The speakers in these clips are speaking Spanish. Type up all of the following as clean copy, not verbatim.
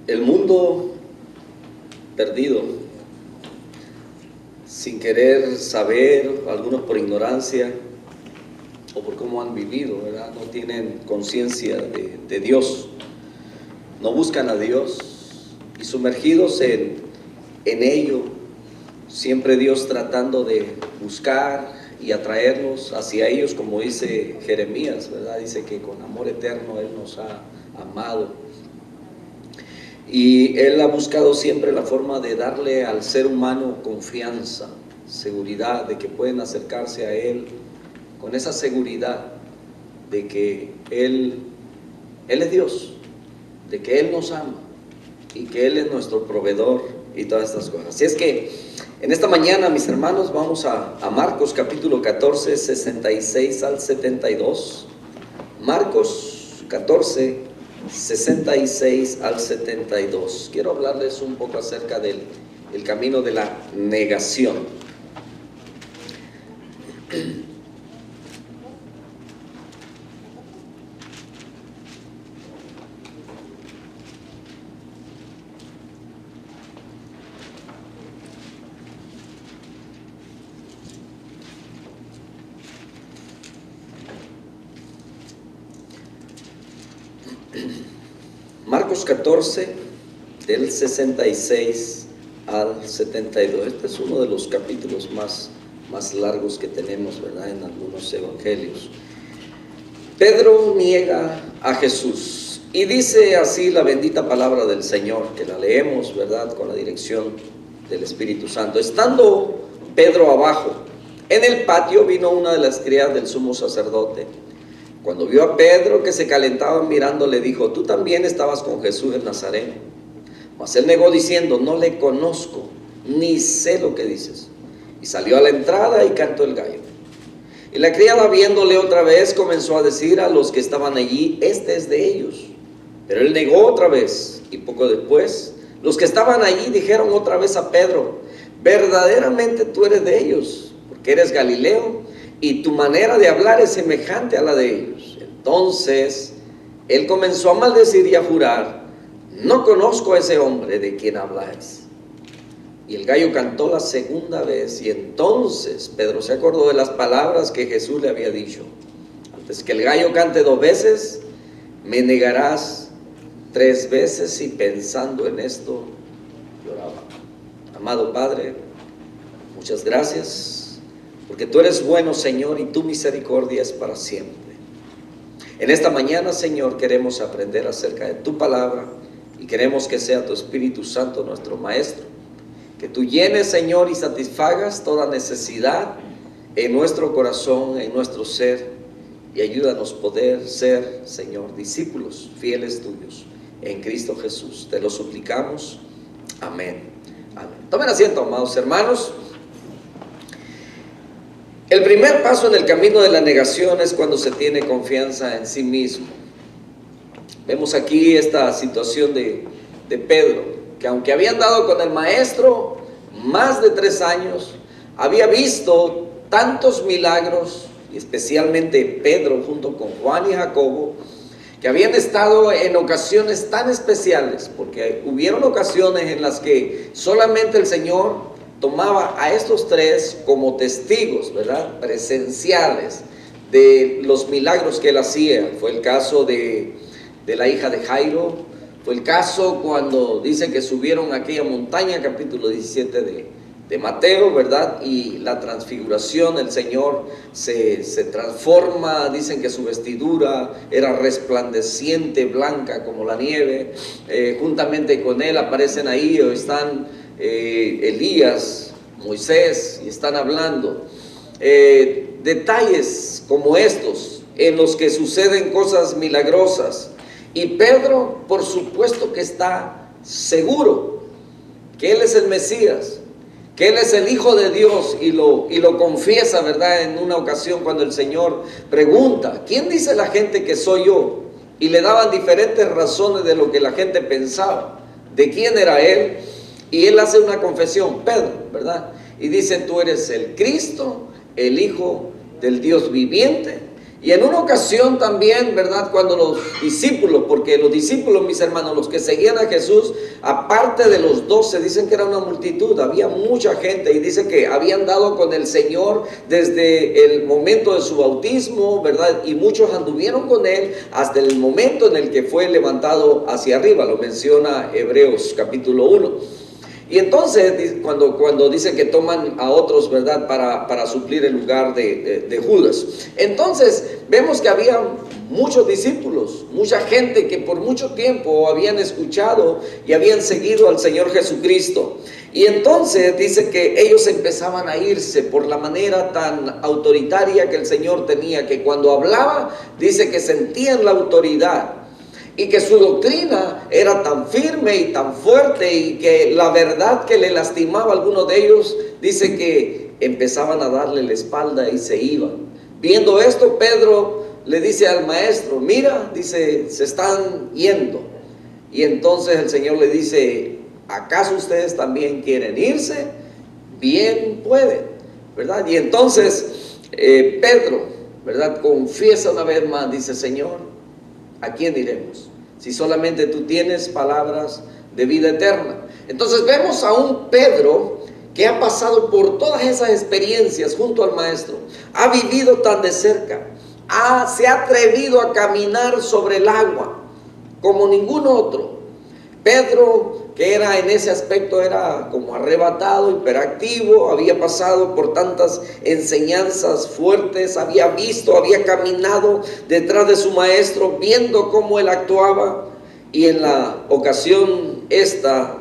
El mundo perdido, sin querer saber, algunos por ignorancia o por cómo han vivido, ¿verdad? No tienen conciencia de Dios, no buscan a Dios y sumergidos en ello, siempre Dios tratando de buscar y atraernos hacia ellos, como dice Jeremías, ¿verdad? Dice que con amor eterno Él nos ha amado. Y Él ha buscado siempre la forma de darle al ser humano confianza, seguridad de que pueden acercarse a Él con esa seguridad de que Él es Dios, de que Él nos ama y que Él es nuestro proveedor y todas estas cosas. Así es que en esta mañana, mis hermanos, vamos a Marcos capítulo 14, 66 al 72. Marcos 14, 66 al 72. Quiero hablarles un poco acerca del camino de la negación. Marcos 14, del 66 al 72. Este es uno de los capítulos más largos que tenemos, ¿verdad?, en algunos evangelios. Pedro niega a Jesús y dice así la bendita palabra del Señor, que la leemos, ¿verdad?, con la dirección del Espíritu Santo. Estando Pedro abajo, en el patio vino una de las criadas del sumo sacerdote. Cuando vio a Pedro que se calentaba mirando, le dijo: tú también estabas con Jesús el Nazareno. Mas él negó diciendo: no le conozco, ni sé lo que dices. Y salió a la entrada y cantó el gallo. Y la criada, viéndole otra vez, comenzó a decir a los que estaban allí: este es de ellos. Pero él negó otra vez, y poco después los que estaban allí dijeron otra vez a Pedro: verdaderamente tú eres de ellos, porque eres Galileo, y tu manera de hablar es semejante a la de ellos. Entonces él comenzó a maldecir y a jurar: no conozco a ese hombre de quien habláis. Y el gallo cantó la segunda vez, y entonces Pedro se acordó de las palabras que Jesús le había dicho: antes que el gallo cante 2 veces, me negarás 3 veces. Y pensando en esto, lloraba. Amado Padre, muchas gracias, porque tú eres bueno, Señor, y tu misericordia es para siempre. En esta mañana, Señor, queremos aprender acerca de tu palabra y queremos que sea tu Espíritu Santo nuestro Maestro. Que tú llenes, Señor, y satisfagas toda necesidad en nuestro corazón, en nuestro ser, y ayúdanos a poder ser, Señor, discípulos fieles tuyos en Cristo Jesús. Te lo suplicamos. Amén. Amén. Tomen asiento, amados hermanos. El primer paso en el camino de la negación es cuando se tiene confianza en sí mismo. Vemos aquí esta situación de Pedro, que aunque había andado con el maestro más de 3 años, había visto tantos milagros, y especialmente Pedro junto con Juan y Jacobo, que habían estado en ocasiones tan especiales, porque hubieron ocasiones en las que solamente el Señor tomaba a estos 3 como testigos, ¿verdad?, presenciales de los milagros que él hacía. Fue el caso de la hija de Jairo, fue el caso cuando dice que subieron a aquella montaña, capítulo 17 de Mateo, ¿verdad?, y la transfiguración, el Señor se transforma, dicen que su vestidura era resplandeciente, blanca como la nieve. Juntamente con él aparecen ahí, o están Elías, Moisés, y están hablando detalles como estos en los que suceden cosas milagrosas. Y Pedro, por supuesto que está seguro que él es el Mesías, que él es el Hijo de Dios, y lo confiesa, ¿verdad?, en una ocasión cuando el Señor pregunta: ¿quién dice la gente que soy yo? Y le daban diferentes razones de lo que la gente pensaba, de quién era él. Y él hace una confesión, Pedro, ¿verdad?, y dice: tú eres el Cristo, el Hijo del Dios viviente. Y en una ocasión también, ¿verdad? Cuando los discípulos, porque los discípulos, mis hermanos, los que seguían a Jesús, aparte de los 12, dicen que era una multitud, había mucha gente, y dice que habían dado con el Señor desde el momento de su bautismo, ¿verdad? Y muchos anduvieron con Él hasta el momento en el que fue levantado hacia arriba, lo menciona Hebreos capítulo 1. Y entonces cuando dice que toman a otros, ¿verdad? Para suplir el lugar de Judas. Entonces vemos que había muchos discípulos, mucha gente que por mucho tiempo habían escuchado y habían seguido al Señor Jesucristo. Y entonces dice que ellos empezaban a irse por la manera tan autoritaria que el Señor tenía, que cuando hablaba, dice que sentían la autoridad. Y que su doctrina era tan firme y tan fuerte, y que la verdad que le lastimaba a algunos de ellos, dice que empezaban a darle la espalda y se iban. Viendo esto, Pedro le dice al maestro, mira, dice, se están yendo. Y entonces el Señor le dice, ¿acaso ustedes también quieren irse? Bien pueden, ¿verdad? Y entonces Pedro, ¿verdad? Confiesa una vez más, dice, Señor, ¿a quién iremos? Si solamente tú tienes palabras de vida eterna. Entonces vemos a un Pedro que ha pasado por todas esas experiencias junto al Maestro. Ha vivido tan de cerca. Se ha atrevido a caminar sobre el agua como ningún otro. Pedro, que era en ese aspecto, era como arrebatado, hiperactivo, había pasado por tantas enseñanzas fuertes, había visto, había caminado detrás de su maestro, viendo cómo él actuaba. Y en la ocasión esta,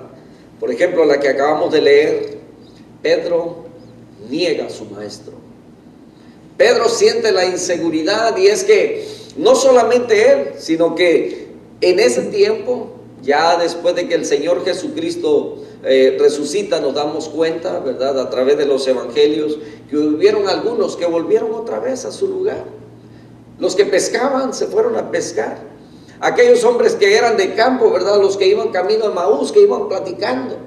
por ejemplo, la que acabamos de leer, Pedro niega a su maestro. Pedro siente la inseguridad, y es que no solamente él, sino que en ese tiempo, ya después de que el Señor Jesucristo resucita, nos damos cuenta, ¿verdad? A través de los evangelios, que hubieron algunos que volvieron otra vez a su lugar. Los que pescaban se fueron a pescar. Aquellos hombres que eran de campo, ¿verdad? Los que iban camino a Maús, que iban platicando.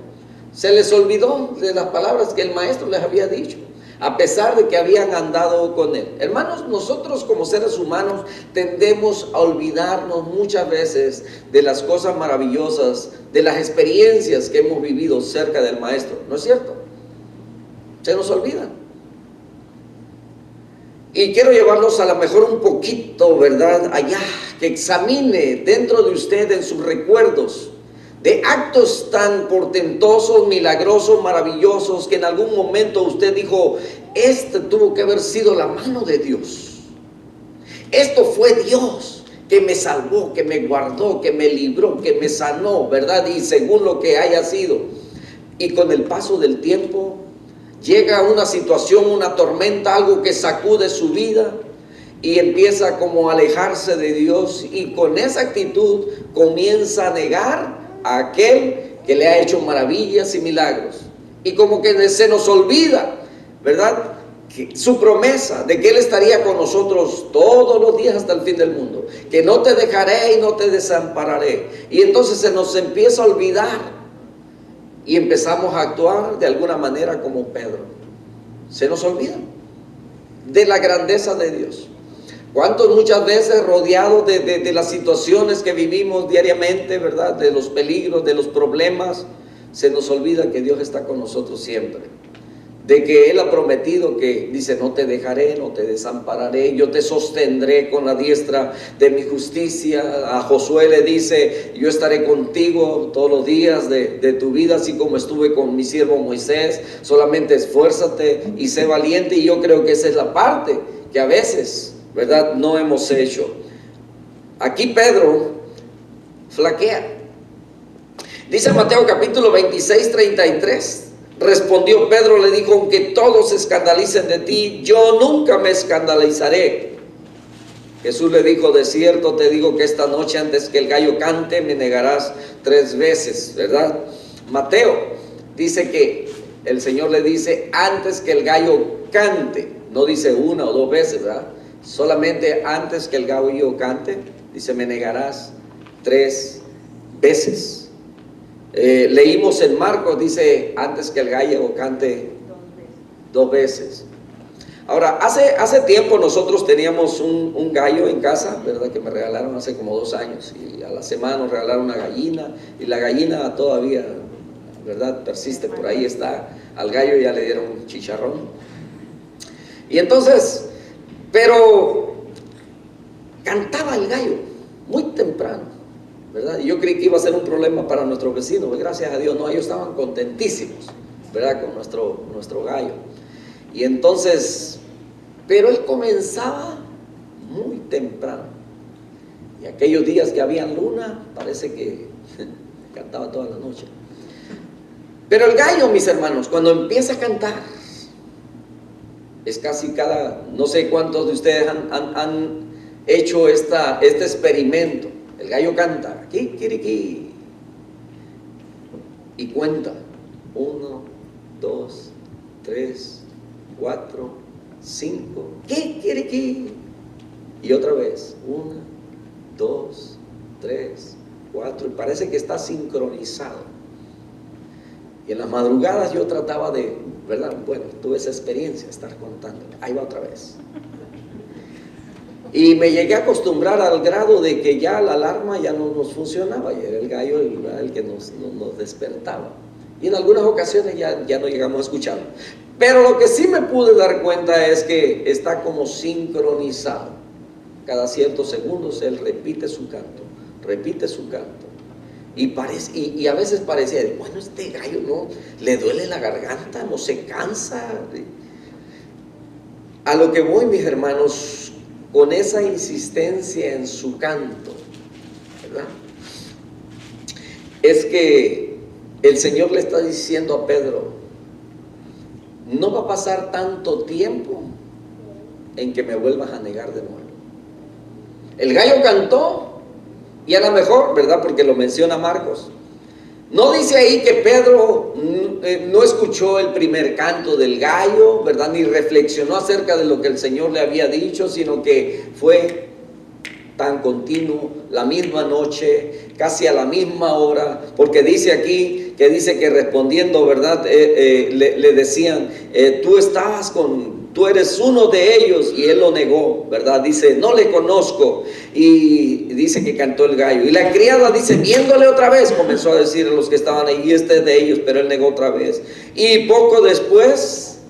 Se les olvidó de las palabras que el maestro les había dicho, a pesar de que habían andado con él. Hermanos, nosotros como seres humanos tendemos a olvidarnos muchas veces de las cosas maravillosas, de las experiencias que hemos vivido cerca del Maestro, ¿no es cierto? Se nos olvidan. Y quiero llevarlos a lo mejor un poquito, ¿verdad? Allá, que examine dentro de usted, en sus recuerdos, de actos tan portentosos, milagrosos, maravillosos, que en algún momento usted dijo, este tuvo que haber sido la mano de Dios. Esto fue Dios que me salvó, que me guardó, que me libró, que me sanó, ¿verdad? Y según lo que haya sido. Y con el paso del tiempo llega una situación, una tormenta, algo que sacude su vida, y empieza como a alejarse de Dios, y con esa actitud comienza a negar a aquel que le ha hecho maravillas y milagros. Y como que se nos olvida, ¿verdad?, que su promesa de que Él estaría con nosotros todos los días hasta el fin del mundo, que no te dejaré y no te desampararé. Y entonces se nos empieza a olvidar, y empezamos a actuar de alguna manera como Pedro. Se nos olvida de la grandeza de Dios. ¿Cuántos muchas veces rodeados de las situaciones que vivimos diariamente, ¿verdad?, de los peligros, de los problemas, se nos olvida que Dios está con nosotros siempre? De que Él ha prometido, que dice, no te dejaré, no te desampararé, yo te sostendré con la diestra de mi justicia. A Josué le dice, yo estaré contigo todos los días de tu vida, así como estuve con mi siervo Moisés. Solamente esfuérzate y sé valiente. Y yo creo que esa es la parte que a veces, ¿verdad?, no hemos hecho. Aquí Pedro flaquea. Dice Mateo capítulo 26, 33. Respondió Pedro, le dijo, aunque todos se escandalicen de ti, yo nunca me escandalizaré. Jesús le dijo, de cierto te digo que esta noche, antes que el gallo cante, me negarás 3 veces, ¿verdad? Mateo dice que el Señor le dice, antes que el gallo cante, no dice 1 o 2 veces, ¿verdad? Solamente antes que el gallo cante, dice, me negarás 3 veces. Leímos en Marcos, dice, antes que el gallo cante 2 veces. Ahora, hace tiempo nosotros teníamos un gallo en casa, ¿verdad? Que me regalaron hace como 2 años. Y a la semana nos regalaron una gallina. Y la gallina todavía, ¿verdad? Persiste, por ahí está. Al gallo ya le dieron un chicharrón. Y entonces, pero cantaba el gallo muy temprano, ¿verdad? Y yo creí que iba a ser un problema para nuestros vecinos. Pues gracias a Dios, no, ellos estaban contentísimos, ¿verdad? Con nuestro gallo. Y entonces, pero él comenzaba muy temprano. Y aquellos días que había luna, parece que cantaba toda la noche. Pero el gallo, mis hermanos, cuando empieza a cantar, es casi no sé cuántos de ustedes han hecho este experimento. El gallo canta, kikiriki, y cuenta, 1, 2, 3, 4, 5, kikiriki, y otra vez, 1, 2, 3, 4, y parece que está sincronizado. Y en las madrugadas yo trataba de, ¿verdad? Bueno, tuve esa experiencia, estar contando, ahí va otra vez. Y me llegué a acostumbrar al grado de que ya la alarma ya no nos funcionaba, y era el gallo el que nos despertaba. Y en algunas ocasiones ya no llegamos a escucharlo. Pero lo que sí me pude dar cuenta es que está como sincronizado. Cada ciertos segundos él repite su canto. Y a veces parecía, bueno, este gallo no le duele la garganta, no se cansa. A lo que voy, mis hermanos, con esa insistencia en su canto, ¿verdad? Es que el Señor le está diciendo a Pedro, no va a pasar tanto tiempo en que me vuelvas a negar de nuevo. El gallo cantó, y a lo mejor, ¿verdad? Porque lo menciona Marcos. No dice ahí que Pedro no escuchó el primer canto del gallo, ¿verdad? Ni reflexionó acerca de lo que el Señor le había dicho, sino que fue tan continuo, la misma noche, casi a la misma hora, porque dice aquí, dice que respondiendo, ¿verdad? Le decían, tú eres uno de ellos, y él lo negó, ¿verdad? Dice, no le conozco, y dice que cantó el gallo. Y la criada dice, viéndole otra vez, comenzó a decir a los que estaban ahí, este es de ellos, pero él negó otra vez. Y poco después,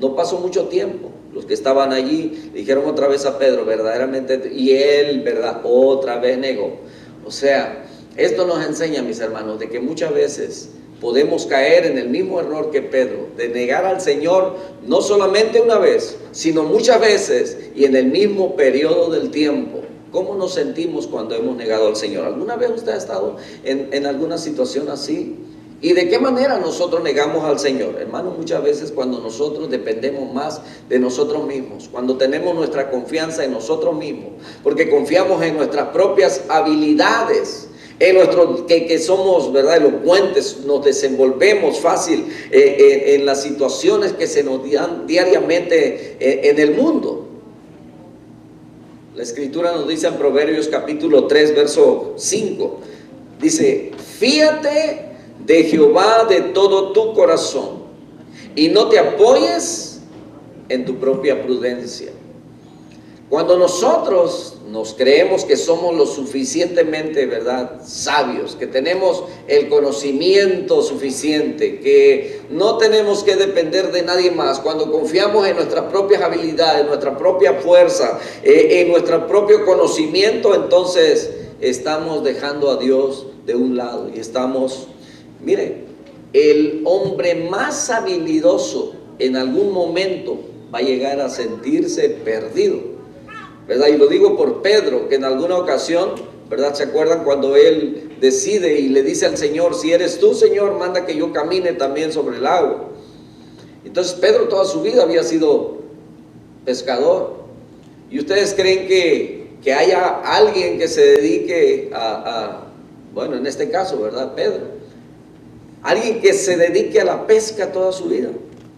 no pasó mucho tiempo, los que estaban allí dijeron otra vez a Pedro, verdaderamente, y él, ¿verdad? Otra vez negó. O sea, esto nos enseña, mis hermanos, de que muchas veces podemos caer en el mismo error que Pedro, de negar al Señor no solamente una vez, sino muchas veces y en el mismo periodo del tiempo. ¿Cómo nos sentimos cuando hemos negado al Señor? ¿Alguna vez usted ha estado en alguna situación así? ¿Y de qué manera nosotros negamos al Señor? Hermanos, muchas veces cuando nosotros dependemos más de nosotros mismos, cuando tenemos nuestra confianza en nosotros mismos, porque confiamos en nuestras propias habilidades, que somos, ¿verdad?, elocuentes, nos desenvolvemos fácil en las situaciones que se nos dan diariamente en el mundo. La Escritura nos dice en Proverbios capítulo 3, verso 5, dice, fíate de Jehová de todo tu corazón y no te apoyes en tu propia prudencia. Cuando nosotros nos creemos que somos lo suficientemente, ¿verdad?, sabios, que tenemos el conocimiento suficiente, que no tenemos que depender de nadie más, cuando confiamos en nuestras propias habilidades, en nuestra propia fuerza, en nuestro propio conocimiento, entonces estamos dejando a Dios de un lado y estamos, mire, el hombre más habilidoso en algún momento va a llegar a sentirse perdido, ¿verdad? Y lo digo por Pedro, que en alguna ocasión, ¿verdad? ¿Se acuerdan cuando él decide y le dice al Señor, si eres tú, Señor, manda que yo camine también sobre el agua? Entonces Pedro toda su vida había sido pescador. ¿Y ustedes creen que haya alguien que se dedique bueno, en este caso, ¿verdad? Pedro, alguien que se dedique a la pesca toda su vida,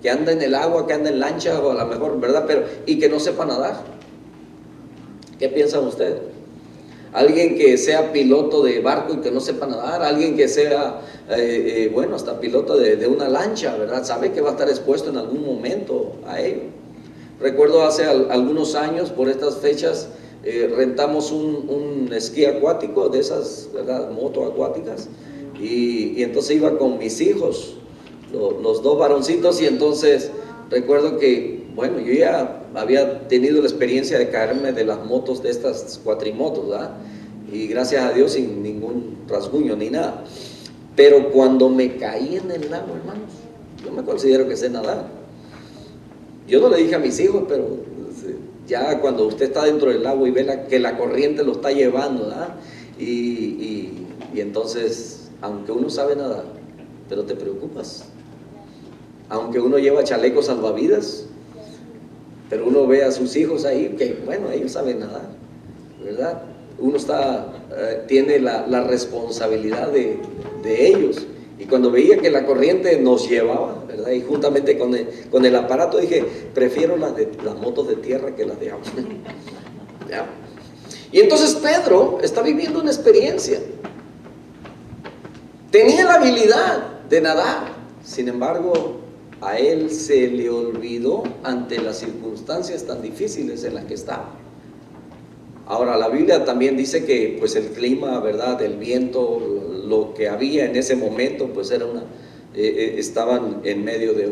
que anda en el agua, que anda en lancha o a lo mejor, ¿verdad? Y que no sepa nadar. ¿Qué piensan ustedes? Alguien que sea piloto de barco y que no sepa nadar, alguien que sea, bueno, hasta piloto de una lancha, ¿verdad? Sabe que va a estar expuesto en algún momento a ello. Recuerdo hace algunos años, por estas fechas, rentamos un esquí acuático, de esas, ¿verdad?, moto acuáticas, y entonces iba con mis hijos, los dos varoncitos, y entonces recuerdo que, bueno, yo ya había tenido la experiencia de caerme de las motos, de estas cuatrimotos, ¿verdad?, y gracias a Dios sin ningún rasguño ni nada. Pero cuando me caí en el lago, hermanos, yo me considero que sé nadar. Yo no le dije a mis hijos, pero ya cuando usted está dentro del lago y ve que la corriente lo está llevando, ¿verdad?, y entonces, aunque uno sabe nadar, pero te preocupas. Aunque uno lleva chalecos salvavidas, pero uno ve a sus hijos ahí, que bueno, ellos saben nadar, ¿verdad? Uno tiene la responsabilidad de ellos. Y cuando veía que la corriente nos llevaba, ¿verdad?, y juntamente con el aparato, dije, prefiero las motos de tierra que las de agua. ¿Ya? Y entonces Pedro está viviendo una experiencia. Tenía la habilidad de nadar, sin embargo, a él se le olvidó ante las circunstancias tan difíciles en las que estaba. Ahora, la Biblia también dice que pues el clima, ¿verdad?, el viento, lo que había en ese momento, pues era estaban en medio de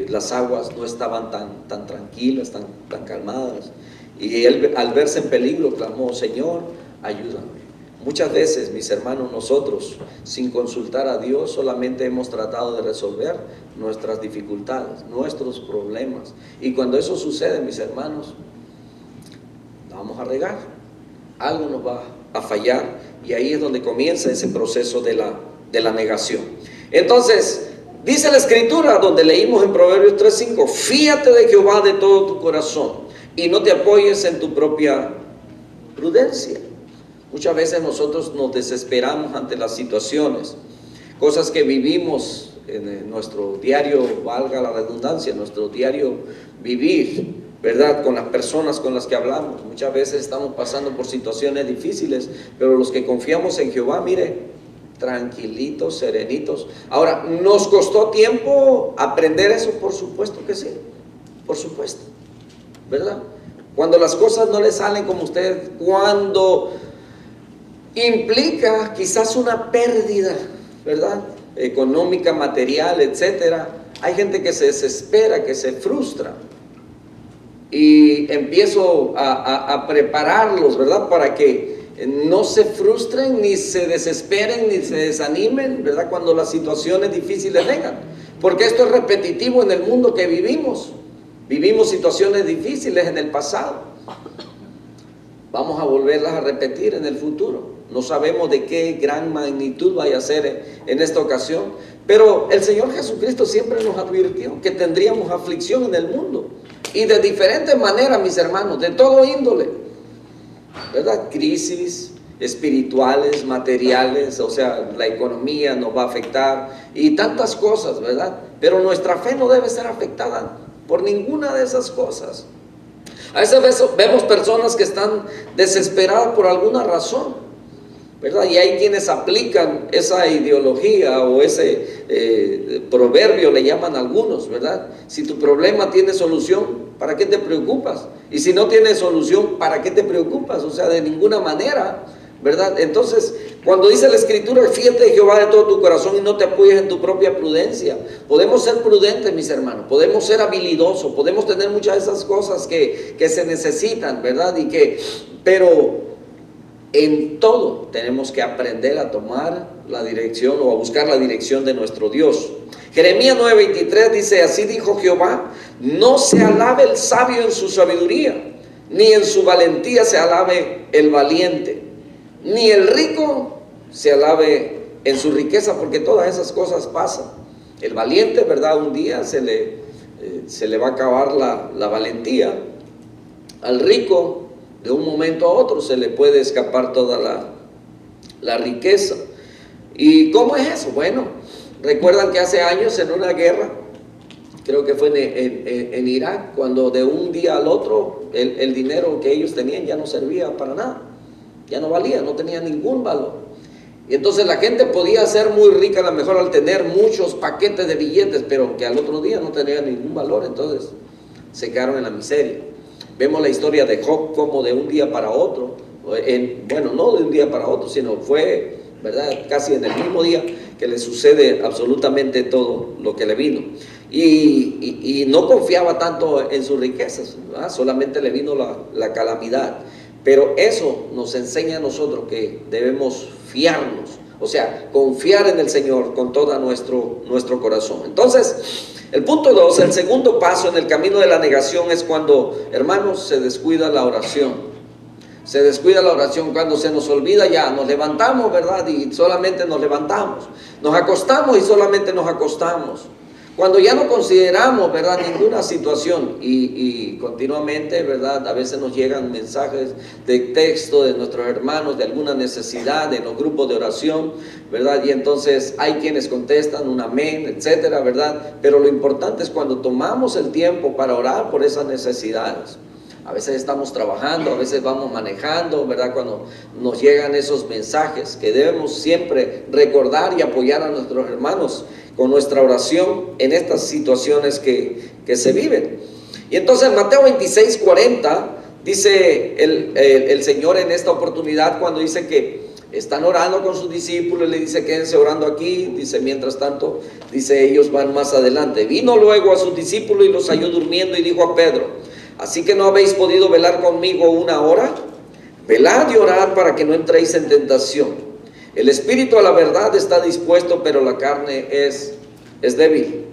las aguas no estaban tan tranquilas, tan calmadas. Y él, al verse en peligro, clamó, Señor, ayúdame. Muchas veces, mis hermanos, nosotros, sin consultar a Dios, solamente hemos tratado de resolver nuestras dificultades, nuestros problemas. Y cuando eso sucede, mis hermanos, vamos a regar, algo nos va a fallar, y ahí es donde comienza ese proceso de la negación. Entonces, dice la Escritura, donde leímos en Proverbios 3:5, fíate de Jehová de todo tu corazón, y no te apoyes en tu propia prudencia. Muchas veces nosotros nos desesperamos ante las situaciones, cosas que vivimos en nuestro diario, valga la redundancia, en nuestro diario vivir, ¿verdad?, con las personas con las que hablamos. Muchas veces estamos pasando por situaciones difíciles, pero los que confiamos en Jehová, mire, tranquilitos, serenitos. Ahora, ¿nos costó tiempo aprender eso? Por supuesto que sí, por supuesto, ¿verdad? Cuando las cosas no le salen como usted, cuando implica quizás una pérdida, ¿verdad?, económica, material, etcétera, hay gente que se desespera, que se frustra. Y empiezo a prepararlos, ¿verdad?, para que no se frustren, ni se desesperen, ni se desanimen, ¿verdad?, cuando las situaciones difíciles vengan. Porque esto es repetitivo en el mundo que vivimos. Vivimos situaciones difíciles en el pasado. Vamos a volverlas a repetir en el futuro. No sabemos de qué gran magnitud vaya a ser en esta ocasión. Pero el Señor Jesucristo siempre nos advirtió que tendríamos aflicción en el mundo. Y de diferentes maneras, mis hermanos, de todo índole, ¿verdad? Crisis espirituales, materiales, o sea, la economía nos va a afectar y tantas cosas, ¿verdad? Pero nuestra fe no debe ser afectada por ninguna de esas cosas. A veces vemos personas que están desesperadas por alguna razón, ¿verdad? Y hay quienes aplican esa ideología o ese proverbio, le llaman algunos, ¿verdad? Si tu problema tiene solución, ¿para qué te preocupas? Y si no tiene solución, ¿para qué te preocupas? O sea, de ninguna manera, ¿verdad? Entonces, cuando dice la Escritura, fíjate de Jehová de todo tu corazón y no te apoyes en tu propia prudencia. Podemos ser prudentes, mis hermanos, podemos ser habilidosos, podemos tener muchas de esas cosas que se necesitan, ¿verdad? Pero en todo tenemos que aprender a tomar la dirección o a buscar la dirección de nuestro Dios. Jeremías 9:23 dice, así dijo Jehová, no se alabe el sabio en su sabiduría, ni en su valentía se alabe el valiente, ni el rico se alabe en su riqueza, porque todas esas cosas pasan. El valiente, ¿verdad?, un día se le va a acabar la valentía. Al rico, de un momento a otro se le puede escapar toda la riqueza. ¿Y cómo es eso? Bueno, recuerdan que hace años en una guerra, creo que fue en Irak, cuando de un día al otro el dinero que ellos tenían ya no servía para nada, ya no valía, no tenía ningún valor. Y entonces la gente podía ser muy rica a lo mejor al tener muchos paquetes de billetes, pero que al otro día no tenía ningún valor. Entonces se quedaron en la miseria. Vemos la historia de Job como de un día para otro, bueno, no de un día para otro, sino fue, ¿verdad?, casi en el mismo día que le sucede absolutamente todo lo que le vino. Y no confiaba tanto en sus riquezas, ¿verdad? Solamente le vino la calamidad. Pero eso nos enseña a nosotros que debemos fiarnos, o sea, confiar en el Señor con todo nuestro corazón. Entonces, el punto 2, el segundo paso en el camino de la negación es cuando, hermanos, se descuida la oración. Se descuida la oración, cuando se nos olvida ya, nos levantamos, ¿verdad? Y solamente nos levantamos. Nos acostamos y solamente nos acostamos. Cuando ya no consideramos, ¿verdad?, ninguna situación y continuamente, ¿verdad?, a veces nos llegan mensajes de texto de nuestros hermanos de alguna necesidad en los grupos de oración, ¿verdad? Y entonces hay quienes contestan un amén, etcétera, ¿verdad? Pero lo importante es cuando tomamos el tiempo para orar por esas necesidades. A veces estamos trabajando, a veces vamos manejando, ¿verdad?, cuando nos llegan esos mensajes, que debemos siempre recordar y apoyar a nuestros hermanos con nuestra oración en estas situaciones que se viven. Y entonces Mateo 26:40 dice el Señor en esta oportunidad, cuando dice que están orando con sus discípulos, le dice: quédense orando aquí. Dice: mientras tanto, dice, ellos van más adelante. Vino luego a sus discípulos y los halló durmiendo y dijo a Pedro: ¿así que no habéis podido velar conmigo una hora? Velad y orad para que no entréis en tentación. El espíritu a la verdad está dispuesto, pero la carne es débil.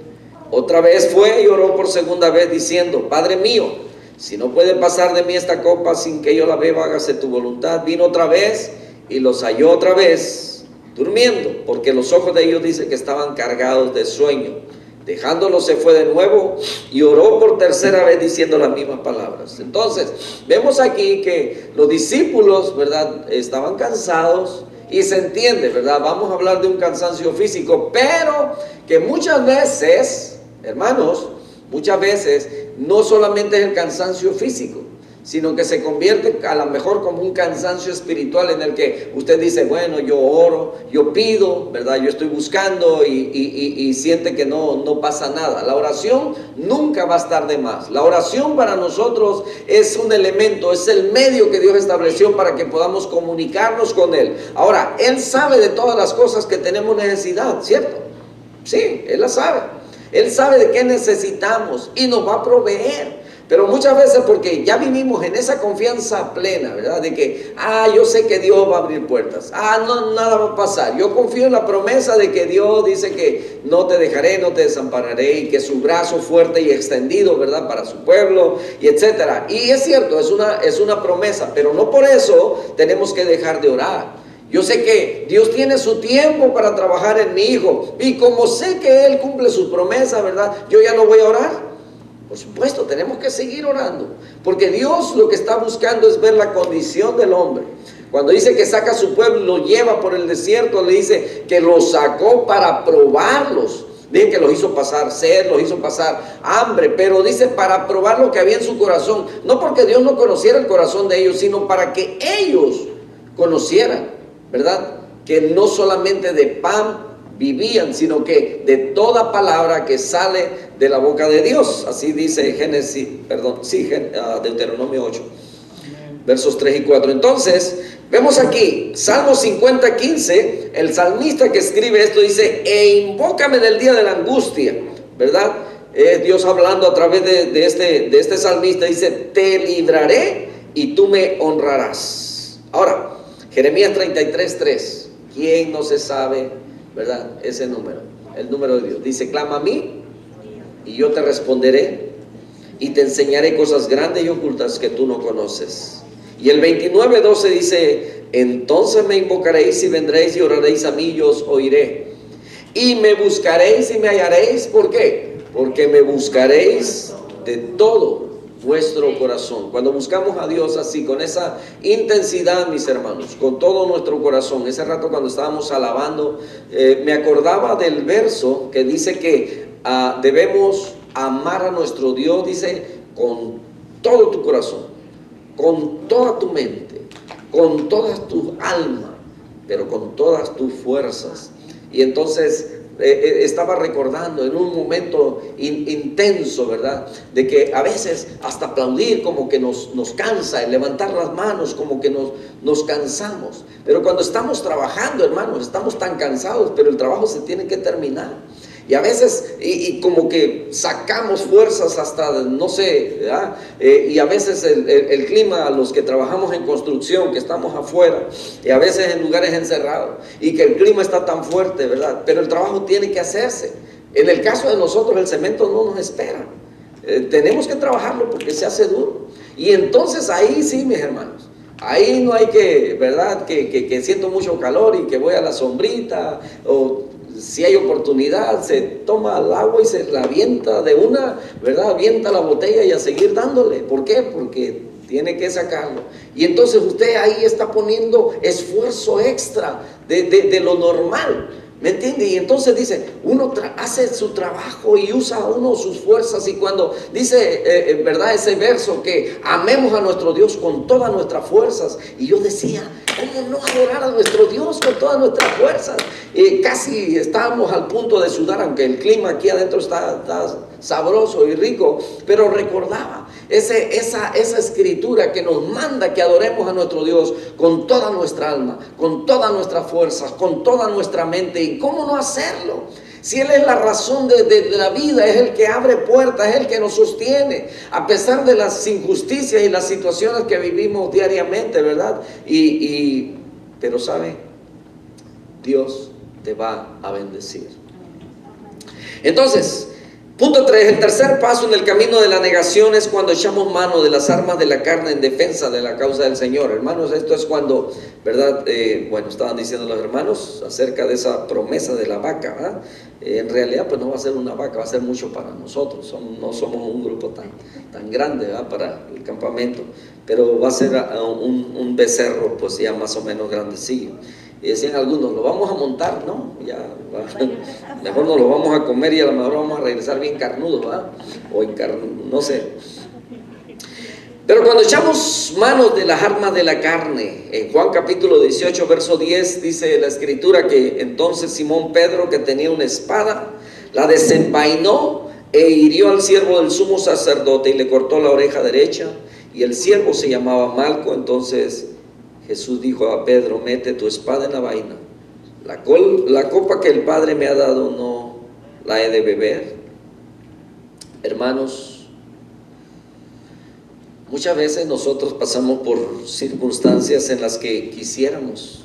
Otra vez fue y oró por segunda vez diciendo: Padre mío, si no puede pasar de mí esta copa sin que yo la beba, hágase tu voluntad. Vino otra vez y los halló otra vez durmiendo, porque los ojos de ellos, dice, que estaban cargados de sueño. Dejándolos se fue de nuevo y oró por tercera vez diciendo las mismas palabras. Entonces, vemos aquí que los discípulos, ¿verdad?, estaban cansados. Y se entiende, ¿verdad? Vamos a hablar de un cansancio físico, pero que muchas veces, hermanos, muchas veces no solamente es el cansancio físico, sino que se convierte a lo mejor como un cansancio espiritual, en el que usted dice: bueno, yo oro, yo pido, ¿verdad?, yo estoy buscando y siente que no pasa nada. La oración nunca va a estar de más. La oración para nosotros es un elemento, es el medio que Dios estableció para que podamos comunicarnos con Él. Ahora, Él sabe de todas las cosas que tenemos necesidad, ¿cierto? Sí, Él las sabe. Él sabe de qué necesitamos y nos va a proveer. Pero muchas veces, porque ya vivimos en esa confianza plena, ¿verdad?, de que, yo sé que Dios va a abrir puertas, no, nada va a pasar. Yo confío en la promesa de que Dios dice que no te dejaré, no te desampararé, y que su brazo fuerte y extendido, ¿verdad?, para su pueblo, y etcétera. Y es cierto, es una promesa, pero no por eso tenemos que dejar de orar. Yo sé que Dios tiene su tiempo para trabajar en mi hijo, y como sé que Él cumple sus promesas, ¿verdad?, yo ya no voy a orar. Por supuesto, tenemos que seguir orando, porque Dios lo que está buscando es ver la condición del hombre. Cuando dice que saca a su pueblo y lo lleva por el desierto, le dice que los sacó para probarlos. Dice que los hizo pasar sed, los hizo pasar hambre, pero dice para probar lo que había en su corazón. No porque Dios no conociera el corazón de ellos, sino para que ellos conocieran, ¿verdad?, que no solamente de pan vivían, sino que de toda palabra que sale de la boca de Dios. Así dice Deuteronomio 8, versos 3 y 4. Entonces, vemos aquí, Salmo 50:15, el salmista que escribe esto dice: invócame del día de la angustia, ¿verdad? Dios hablando a través de este salmista, dice: te libraré y tú me honrarás. Ahora, Jeremías 33:3, ¿quién no se sabe, verdad, ese número? El número de Dios. Dice: clama a mí y yo te responderé y te enseñaré cosas grandes y ocultas que tú no conoces. Y el 29:12 dice: entonces me invocaréis y vendréis y oraréis a mí y yo os oiré. Y me buscaréis y me hallaréis. ¿Por qué? Porque me buscaréis de todo vuestro corazón. Cuando buscamos a Dios así, con esa intensidad, mis hermanos, con todo nuestro corazón. Ese rato cuando estábamos alabando, me acordaba del verso que dice que debemos amar a nuestro Dios, dice, con todo tu corazón, con toda tu mente, con toda tu alma, pero con todas tus fuerzas. Y entonces estaba recordando en un momento intenso, ¿verdad? De que a veces hasta aplaudir como que nos cansa, el levantar las manos como que nos cansamos. Pero cuando estamos trabajando, hermanos, estamos tan cansados, pero el trabajo se tiene que terminar. Y a veces, y como que sacamos fuerzas hasta, no sé, ¿verdad? Y a veces el clima, los que trabajamos en construcción, que estamos afuera, y a veces en lugares encerrados, y que el clima está tan fuerte, ¿verdad? Pero el trabajo tiene que hacerse. En el caso de nosotros, el cemento no nos espera. Tenemos que trabajarlo porque se hace duro. Y entonces ahí sí, mis hermanos, ahí no hay que, ¿verdad? Que siento mucho calor y que voy a la sombrita, o si hay oportunidad, se toma el agua y se la avienta de una, ¿verdad? Avienta la botella y a seguir dándole. ¿Por qué? Porque tiene que sacarlo. Y entonces usted ahí está poniendo esfuerzo extra de lo normal. ¿Me entiende? Y entonces dice, uno hace su trabajo y usa uno sus fuerzas. Y cuando dice, ¿verdad? Ese verso que amemos a nuestro Dios con todas nuestras fuerzas. Y yo decía, ¿cómo no adorar a nuestro Dios con todas nuestras fuerzas? Casi estábamos al punto de sudar, aunque el clima aquí adentro está sabroso y rico. Pero recordaba esa escritura que nos manda que adoremos a nuestro Dios con toda nuestra alma, con todas nuestras fuerzas, con toda nuestra mente. ¿Y cómo no hacerlo? Si Él es la razón de la vida, es el que abre puertas, es el que nos sostiene, a pesar de las injusticias y las situaciones que vivimos diariamente, ¿verdad? Pero ¿sabe? Dios te va a bendecir. Entonces, punto 3, el tercer paso en el camino de la negación es cuando echamos mano de las armas de la carne en defensa de la causa del Señor. Hermanos, esto es cuando, ¿verdad? Bueno, estaban diciendo los hermanos acerca de esa promesa de la vaca, ¿verdad? En realidad, pues no va a ser una vaca, va a ser mucho para nosotros. No somos un grupo tan grande, ¿verdad? Para el campamento, pero va a ser un becerro, pues ya más o menos grandecillo. Y decían algunos, lo vamos a montar, ¿no? Ya, mejor nos lo vamos a comer y a lo mejor vamos a regresar bien carnudos, ¿verdad? No sé. Pero cuando echamos manos de las armas de la carne, en Juan capítulo 18, verso 10, dice la escritura que entonces Simón Pedro, que tenía una espada, la desenvainó e hirió al siervo del sumo sacerdote y le cortó la oreja derecha, y el siervo se llamaba Malco. Entonces Jesús dijo a Pedro, mete tu espada en la vaina. La copa que el Padre me ha dado no la he de beber. Hermanos, muchas veces nosotros pasamos por circunstancias en las que quisiéramos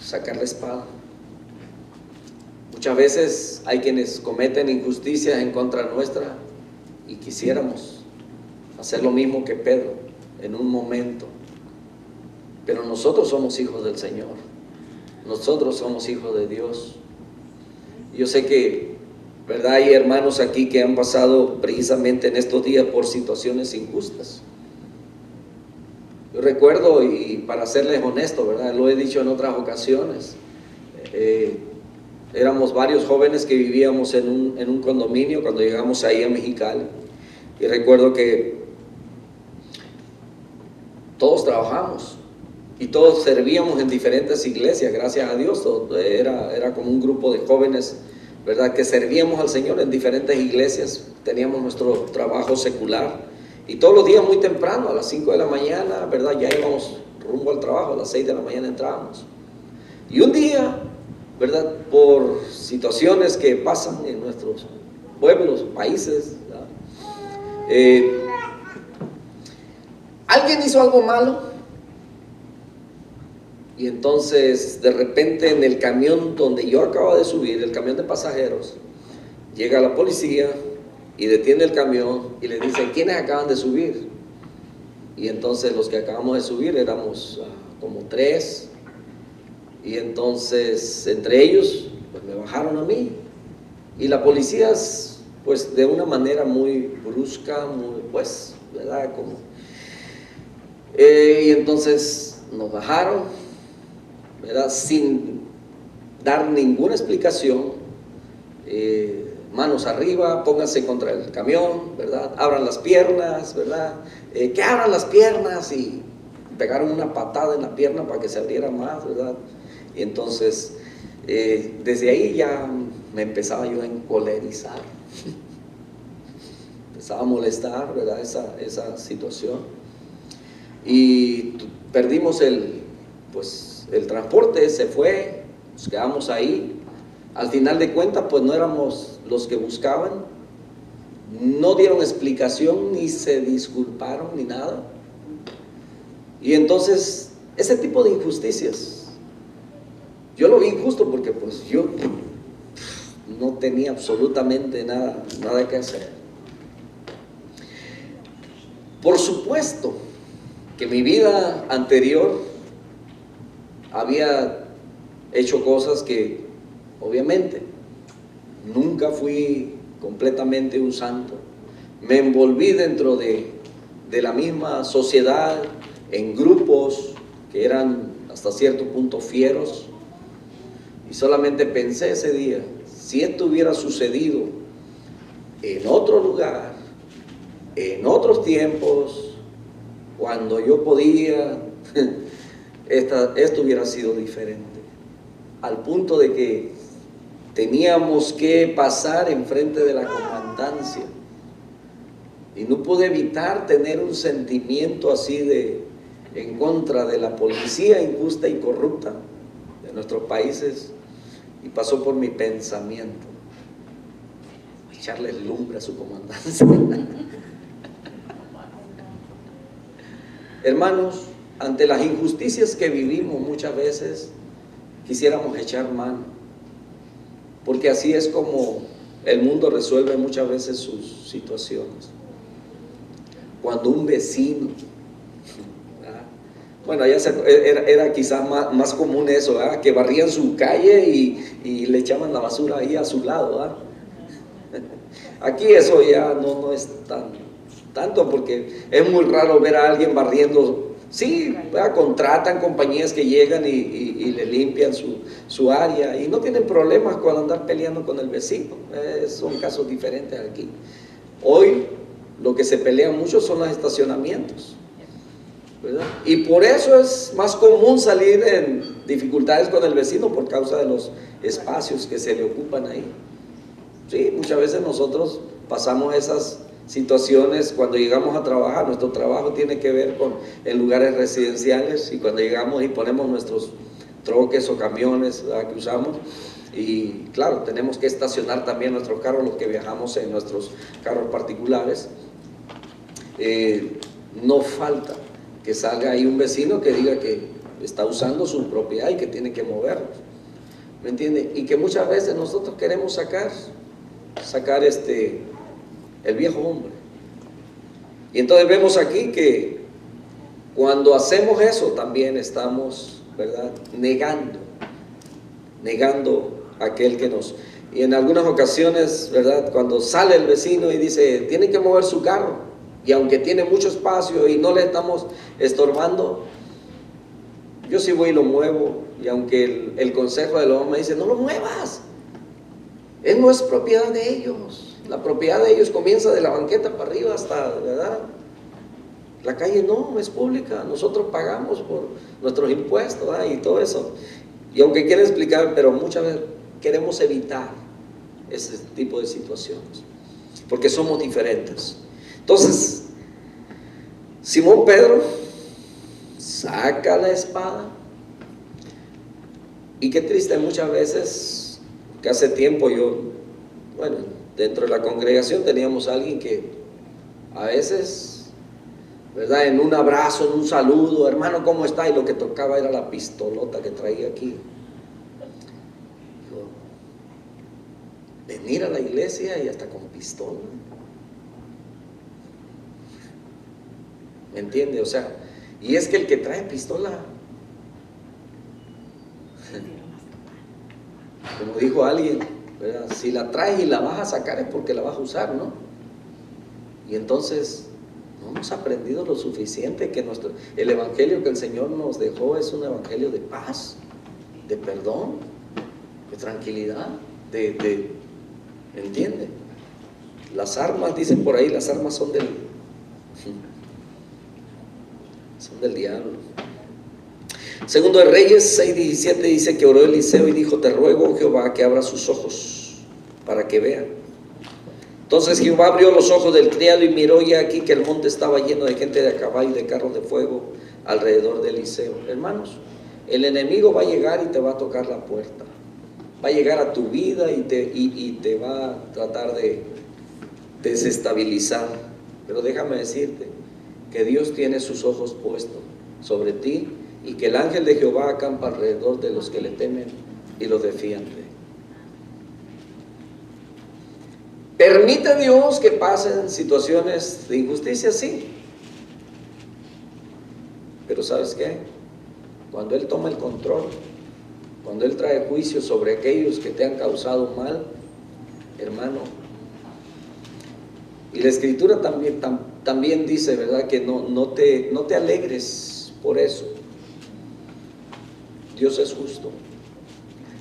sacar la espada. Muchas veces hay quienes cometen injusticias en contra nuestra y quisiéramos hacer lo mismo que Pedro en un momento. Pero nosotros somos hijos del Señor, nosotros somos hijos de Dios. Yo sé que, ¿verdad? Hay hermanos aquí que han pasado precisamente en estos días por situaciones injustas. Yo recuerdo, y para serles honesto, ¿verdad? Lo he dicho en otras ocasiones, éramos varios jóvenes que vivíamos en un condominio cuando llegamos ahí a Mexicali. Y recuerdo que todos trabajamos y todos servíamos en diferentes iglesias, gracias a Dios. Era como un grupo de jóvenes, ¿verdad? Que servíamos al Señor en diferentes iglesias. Teníamos nuestro trabajo secular y todos los días muy temprano, a las 5 de la mañana, ¿verdad? Ya íbamos rumbo al trabajo, a las 6 de la mañana entrábamos. Y un día, ¿verdad? Por situaciones que pasan en nuestros pueblos, países, ¿verdad? Alguien hizo algo malo. Y entonces de repente en el camión donde yo acabo de subir, el camión de pasajeros, llega la policía y detiene el camión y le dice, ¿quiénes acaban de subir? Y entonces los que acabamos de subir éramos como 3. Y entonces entre ellos pues me bajaron a mí. Y la policía pues de una manera muy brusca, muy pues, ¿verdad? Y entonces nos bajaron, ¿verdad? Sin dar ninguna explicación. Manos arriba, pónganse contra el camión, ¿verdad? Abran las piernas, ¿verdad? Que abran las piernas, y pegaron una patada en la pierna para que se abriera más, ¿verdad? Y entonces desde ahí ya me empezaba yo a encolerizar, empezaba a molestar, ¿verdad? Esa situación. Y perdimos el transporte, se fue, nos quedamos ahí. Al final de cuentas, pues no éramos los que buscaban, no dieron explicación, ni se disculparon, ni nada. Y entonces, ese tipo de injusticias, yo lo vi injusto porque pues yo no tenía absolutamente nada que hacer. Por supuesto que mi vida anterior había hecho cosas que obviamente nunca fui completamente un santo. Me envolví dentro de la misma sociedad, en grupos que eran hasta cierto punto fieros, y solamente pensé ese día, si esto hubiera sucedido en otro lugar, en otros tiempos, cuando yo podía, esto hubiera sido diferente, al punto de que teníamos que pasar enfrente de la comandancia, y no pude evitar tener un sentimiento así en contra de la policía injusta y corrupta de nuestros países, y pasó por mi pensamiento echarle lumbre a su comandancia. Hermanos, ante las injusticias que vivimos muchas veces quisiéramos echar mano, porque así es como el mundo resuelve muchas veces sus situaciones. Cuando un vecino, bueno, allá era quizás más común eso, ¿verdad? Que barrían su calle y le echaban la basura ahí a su lado, ¿verdad? Aquí eso ya no es tanto, porque es muy raro ver a alguien barriendo. Sí, ¿verdad? Contratan compañías que llegan y le limpian su área, y no tienen problemas con andar peleando con el vecino. Son casos diferentes aquí. Hoy lo que se pelea mucho son los estacionamientos, ¿verdad? Y por eso es más común salir en dificultades con el vecino, por causa de los espacios que se le ocupan ahí. Sí, muchas veces nosotros pasamos esas situaciones cuando llegamos a trabajar. Nuestro trabajo tiene que ver en lugares residenciales, y cuando llegamos y ponemos nuestros troques o camiones, ¿verdad?, que usamos, y claro, tenemos que estacionar también nuestros carros, los que viajamos en nuestros carros particulares. No falta que salga ahí un vecino que diga que está usando su propiedad y que tiene que moverlos, ¿me entiende? Y que muchas veces nosotros queremos sacar el viejo hombre. Y entonces vemos aquí que cuando hacemos eso también estamos, ¿verdad?, negando a aquel que nos... Y en algunas ocasiones, ¿verdad?, cuando sale el vecino y dice, tiene que mover su carro, y aunque tiene mucho espacio y no le estamos estorbando, yo sí voy y lo muevo. Y aunque el consejo del hombre me dice, no lo muevas, no es propiedad de ellos. La propiedad de ellos comienza de la banqueta para arriba hasta, ¿verdad?, la calle no es pública. Nosotros pagamos por nuestros impuestos, ¿verdad?, y todo eso. Y aunque quiera explicar, pero muchas veces queremos evitar ese tipo de situaciones, porque somos diferentes. Entonces, Simón Pedro saca la espada, y qué triste muchas veces, que hace tiempo dentro de la congregación teníamos a alguien que a veces, ¿verdad?, en un abrazo, en un saludo, hermano, ¿cómo está? Y lo que tocaba era la pistolota que traía aquí. Venir a la iglesia y hasta con pistola, ¿me entiende? O sea, y es que el que trae pistola, como dijo alguien, ¿verdad?, si la traes y la vas a sacar es porque la vas a usar, ¿no? Y entonces no hemos aprendido lo suficiente, que el evangelio que el Señor nos dejó es un evangelio de paz, de perdón, de tranquilidad, ¿entiende? Las armas, dicen por ahí, las armas son del diablo. Segundo de Reyes 6:17 dice que oró Eliseo y dijo, te ruego, oh Jehová, que abra sus ojos para que vean. Entonces Jehová abrió los ojos del criado y miró, y aquí que el monte estaba lleno de gente de a caballo y de carros de fuego alrededor de Eliseo. Hermanos, el enemigo va a llegar y te va a tocar la puerta. Va a llegar a tu vida y te va a tratar de desestabilizar. Pero déjame decirte que Dios tiene sus ojos puestos sobre ti y que el ángel de Jehová acampa alrededor de los que le temen y los defiende. ¿Permite Dios que pasen situaciones de injusticia? Sí. Pero ¿sabes qué? Cuando Él toma el control, cuando Él trae juicio sobre aquellos que te han causado mal, hermano, y la Escritura también dice, ¿verdad?, que no te alegres por eso. Dios es justo.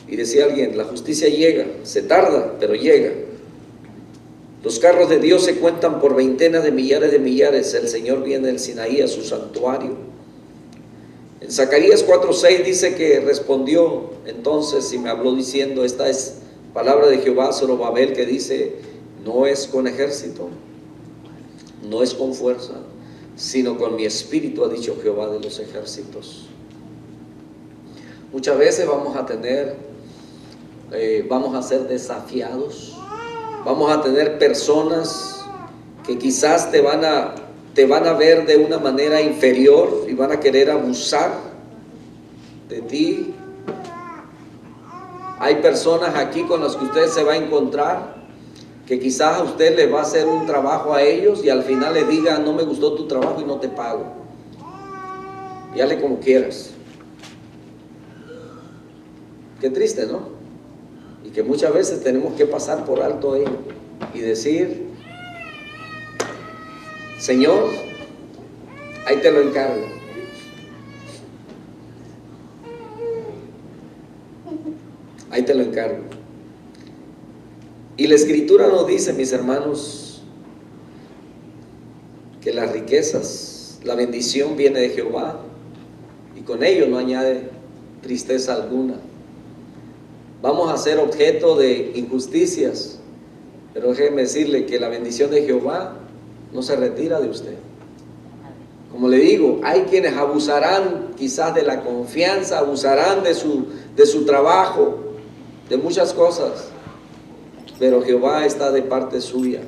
Y decía alguien, la justicia llega, se tarda, pero llega. Los carros de Dios se cuentan por veintenas de millares. El Señor viene del Sinaí a su santuario. En Zacarías 4:6 dice que respondió entonces y me habló diciendo, esta es palabra de Jehová a Zorobabel, que dice, no es con ejército, no es con fuerza, sino con mi espíritu, ha dicho Jehová de los ejércitos. Muchas veces vamos a ser desafiados. Vamos a tener personas que quizás te van a ver de una manera inferior y van a querer abusar de ti. Hay personas aquí con las que usted se va a encontrar que quizás a usted le va a hacer un trabajo a ellos y al final le diga, no me gustó tu trabajo y no te pago. Y hazle como quieras. Qué triste, ¿no? Y que muchas veces tenemos que pasar por alto ello y decir, Señor, ahí te lo encargo. Ahí te lo encargo. Y la Escritura nos dice, mis hermanos, que las riquezas, la bendición viene de Jehová y con ello no añade tristeza alguna. Vamos a ser objeto de injusticias, pero déjeme decirle que la bendición de Jehová no se retira de usted. Como le digo, hay quienes abusarán quizás de la confianza, abusarán de su trabajo, de muchas cosas, pero Jehová está de parte suya.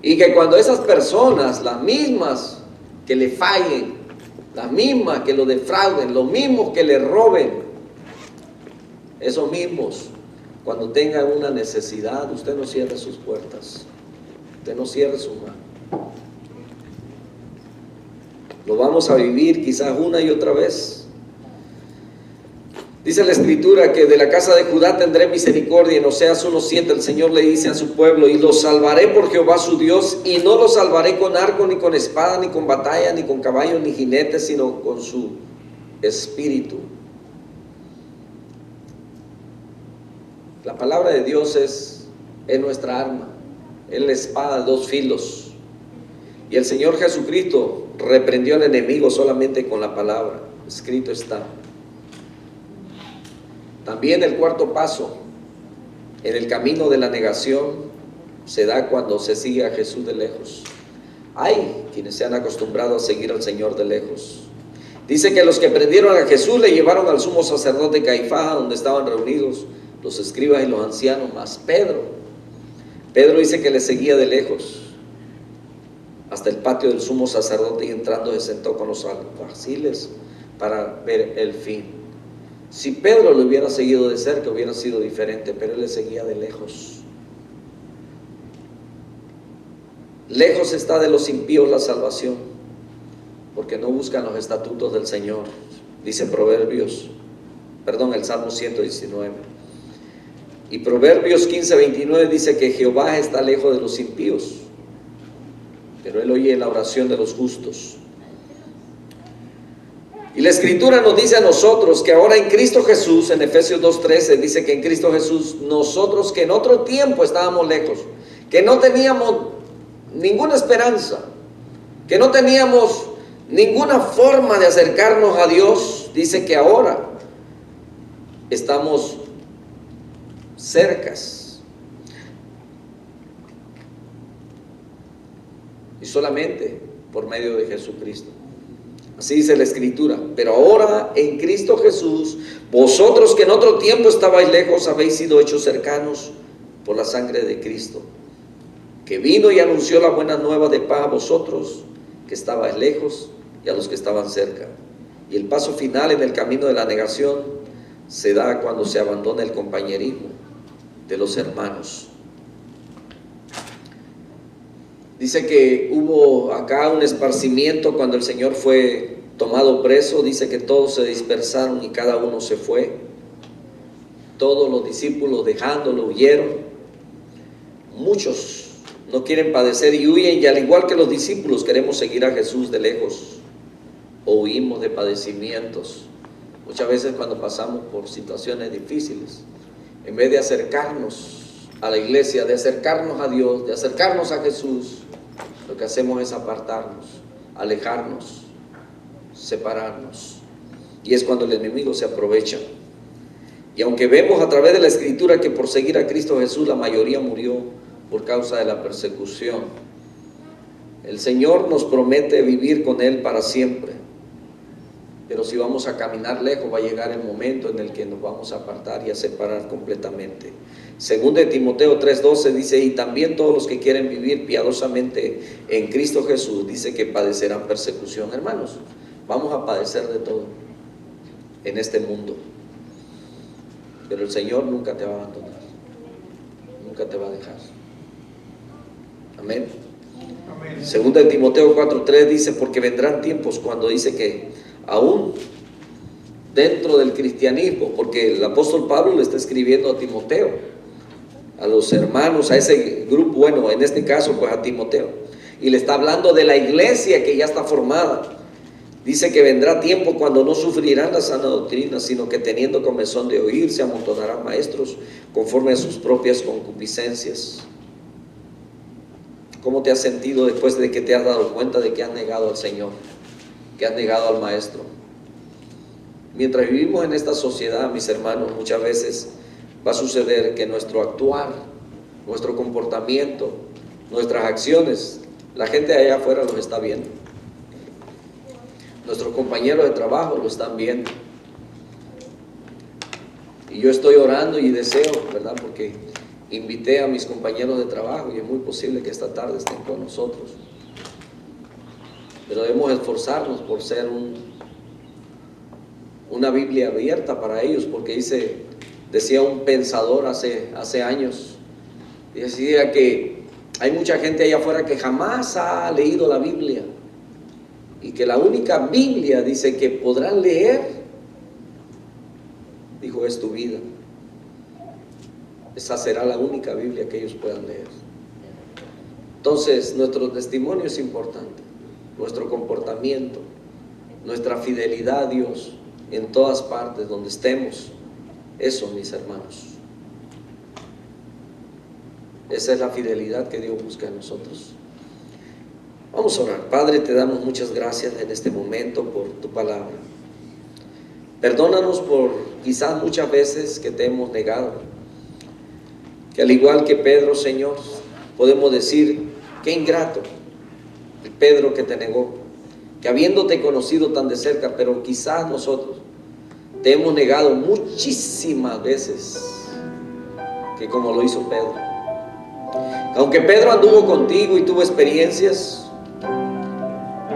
Y que cuando esas personas, las mismas que le fallen, las mismas que lo defrauden, los mismos que le roben, esos mismos, cuando tengan una necesidad, usted no cierre sus puertas, usted no cierre su mano. Lo vamos a vivir quizás una y otra vez. Dice la Escritura que de la casa de Judá tendré misericordia. En Oseas 1:7 el Señor le dice a su pueblo, y los salvaré por Jehová su Dios, y no los salvaré con arco, ni con espada, ni con batalla, ni con caballos, ni jinetes, sino con su espíritu. La palabra de Dios es nuestra arma, es la espada de dos filos. Y el Señor Jesucristo reprendió al enemigo solamente con la palabra. Escrito está. También el cuarto paso en el camino de la negación se da cuando se sigue a Jesús de lejos. Hay quienes se han acostumbrado a seguir al Señor de lejos. Dice que los que prendieron a Jesús le llevaron al sumo sacerdote Caifás, donde estaban reunidos los escribas y los ancianos, más Pedro dice que le seguía de lejos hasta el patio del sumo sacerdote, y entrando se sentó con los alguaciles para ver el fin. Si Pedro lo hubiera seguido de cerca hubiera sido diferente, pero él le seguía de lejos. Lejos está de los impíos la salvación, porque no buscan los estatutos del Señor, dice el Salmo 119. Y Proverbios 15:29 dice que Jehová está lejos de los impíos, pero Él oye la oración de los justos. Y la Escritura nos dice a nosotros que ahora en Cristo Jesús, en Efesios 2:13, dice que en Cristo Jesús, nosotros que en otro tiempo estábamos lejos, que no teníamos ninguna esperanza, que no teníamos ninguna forma de acercarnos a Dios, dice que ahora estamos cercas. Y solamente por medio de Jesucristo. Así dice la Escritura. Pero ahora en Cristo Jesús, vosotros que en otro tiempo estabais lejos, habéis sido hechos cercanos por la sangre de Cristo, que vino y anunció la buena nueva de paz a vosotros que estabais lejos y a los que estaban cerca. Y el paso final en el camino de la negación se da cuando se abandona el compañerismo de los hermanos. Dice que hubo acá un esparcimiento cuando el Señor fue tomado preso. Dice que todos se dispersaron y cada uno se fue. Todos los discípulos dejándolo huyeron. Muchos no quieren padecer y huyen, y al igual que los discípulos queremos seguir a Jesús de lejos o huimos de padecimientos. Muchas veces cuando pasamos por situaciones difíciles, en vez de acercarnos a la iglesia, de acercarnos a Dios, de acercarnos a Jesús, lo que hacemos es apartarnos, alejarnos, separarnos. Y es cuando el enemigo se aprovecha. Y aunque vemos a través de la Escritura que por seguir a Cristo Jesús la mayoría murió por causa de la persecución, el Señor nos promete vivir con Él para siempre. Pero si vamos a caminar lejos, va a llegar el momento en el que nos vamos a apartar y a separar completamente. Según de Timoteo 3:12 dice: y también todos los que quieren vivir piadosamente en Cristo Jesús, dice que padecerán persecución. Hermanos, vamos a padecer de todo en este mundo, pero el Señor nunca te va a abandonar, nunca te va a dejar. Amén. Amén. Según de Timoteo 4:3 dice: porque vendrán tiempos, cuando dice que aún dentro del cristianismo, porque el apóstol Pablo le está escribiendo a Timoteo, a los hermanos, a ese grupo, bueno, en este caso pues a Timoteo, y le está hablando de la iglesia que ya está formada. Dice que vendrá tiempo cuando no sufrirán la sana doctrina, sino que teniendo comezón de oír, se amontonarán maestros conforme a sus propias concupiscencias. ¿Cómo te has sentido después de que te has dado cuenta de que has negado al Señor, que has negado al Maestro? Mientras vivimos en esta sociedad, mis hermanos, muchas veces va a suceder que nuestro actuar, nuestro comportamiento, nuestras acciones, la gente allá afuera los está viendo. Nuestros compañeros de trabajo lo están viendo. Y yo estoy orando y deseo, ¿verdad? Porque invité a mis compañeros de trabajo y es muy posible que esta tarde estén con nosotros. Pero debemos esforzarnos por ser una Biblia abierta para ellos, porque decía un pensador hace años, decía que hay mucha gente allá afuera que jamás ha leído la Biblia, y que la única Biblia, dice, que podrán leer, dijo, es tu vida. Esa será la única Biblia que ellos puedan leer. Entonces, nuestro testimonio es importante, nuestro comportamiento, nuestra fidelidad a Dios en todas partes donde estemos. Eso, mis hermanos, esa es la fidelidad que Dios busca en nosotros. Vamos a orar. Padre, te damos muchas gracias en este momento por tu palabra. Perdónanos por quizás muchas veces que te hemos negado, que al igual que Pedro, Señor, podemos decir: qué ingrato el Pedro que te negó, que habiéndote conocido tan de cerca, pero quizás nosotros te hemos negado muchísimas veces, que como lo hizo Pedro. Aunque Pedro anduvo contigo y tuvo experiencias,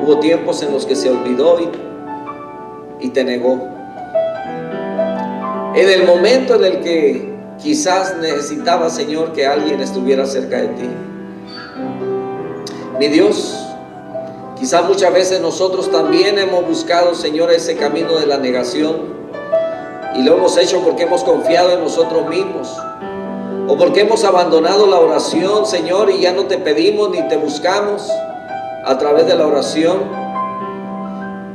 hubo tiempos en los que se olvidó y te negó. En el momento en el que quizás necesitaba, Señor, que alguien estuviera cerca de ti. Mi Dios, quizás muchas veces nosotros también hemos buscado, Señor, ese camino de la negación, y lo hemos hecho porque hemos confiado en nosotros mismos, o porque hemos abandonado la oración, Señor, y ya no te pedimos ni te buscamos a través de la oración.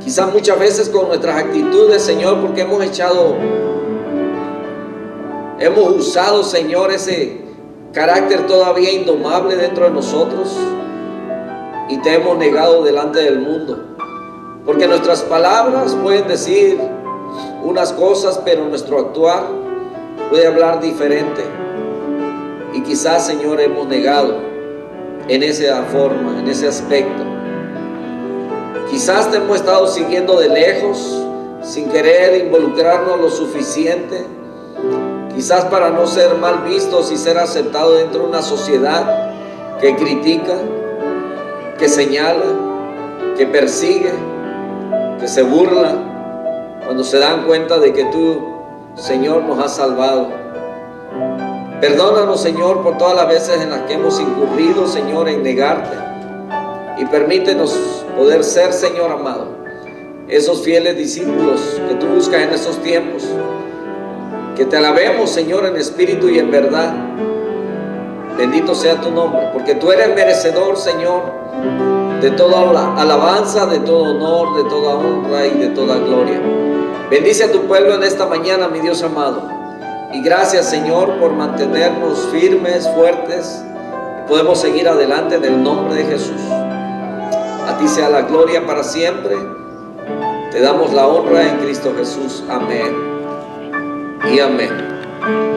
Quizás muchas veces con nuestras actitudes, Señor, porque hemos usado, Señor, ese carácter todavía indomable dentro de nosotros, y te hemos negado delante del mundo, porque nuestras palabras pueden decir unas cosas, pero nuestro actuar puede hablar diferente. Y quizás, Señor, hemos negado en esa forma, en ese aspecto. Quizás te hemos estado siguiendo de lejos, sin querer involucrarnos lo suficiente. Quizás para no ser mal vistos y ser aceptados dentro de una sociedad que critica, que señala, que persigue, que se burla, cuando se dan cuenta de que tú, Señor, nos has salvado. Perdónanos, Señor, por todas las veces en las que hemos incurrido, Señor, en negarte. Y permítenos poder ser, Señor amado, esos fieles discípulos que tú buscas en estos tiempos. Que te alabemos, Señor, en espíritu y en verdad. Bendito sea tu nombre, porque tú eres merecedor, Señor, de toda alabanza, de todo honor, de toda honra y de toda gloria. Bendice a tu pueblo en esta mañana, mi Dios amado. Y gracias, Señor, por mantenernos firmes, fuertes. Y podemos seguir adelante en el nombre de Jesús. A ti sea la gloria para siempre. Te damos la honra en Cristo Jesús. Amén y amén.